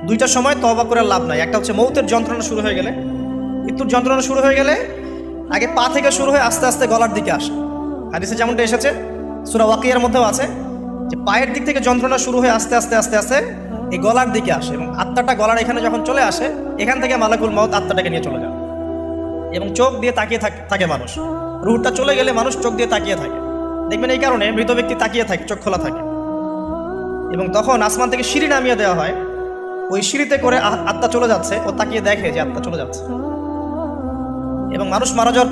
দুইটা সময় তওবা করে লাভ নাই। একটা হচ্ছে মৌতের যন্ত্রণা শুরু হয়ে গেলে, মৃত্যুর যন্ত্রণা শুরু হয়ে গেলে আগে পা থেকে শুরু হয়ে আস্তে আস্তে গলার দিকে আসে। হাদিসে যেমনটা এসেছে, সূরা ওয়াকিয়ার মধ্যেও আছে যে পায়ের দিক থেকে যন্ত্রণা শুরু হয়ে আস্তে আস্তে আস্তে আস্তে এই গলার দিকে আসে, এবং আত্মাটা গলার এখানে যখন চলে আসে, এখান থেকে মালাকুল মউত আত্মাটাকে নিয়ে চলে যায়। এবং চোখ দিয়ে তাকিয়ে থাকে মানুষ, রুহটা চলে গেলে মানুষ চোখ দিয়ে তাকিয়ে থাকে। দেখবেন এই কারণে মৃত ব্যক্তি তাকিয়ে থাকে, চোখ খোলা থাকে। এবং তখন আসমান থেকে সিঁড়ি নামিয়ে দেওয়া হয়, ওই সিঁড়িতে করে আত্মা চলে যাচ্ছে, ও তাকিয়ে দেখে যে আত্মা চলে যাচ্ছে। এবং মানুষ মারা যাওয়ার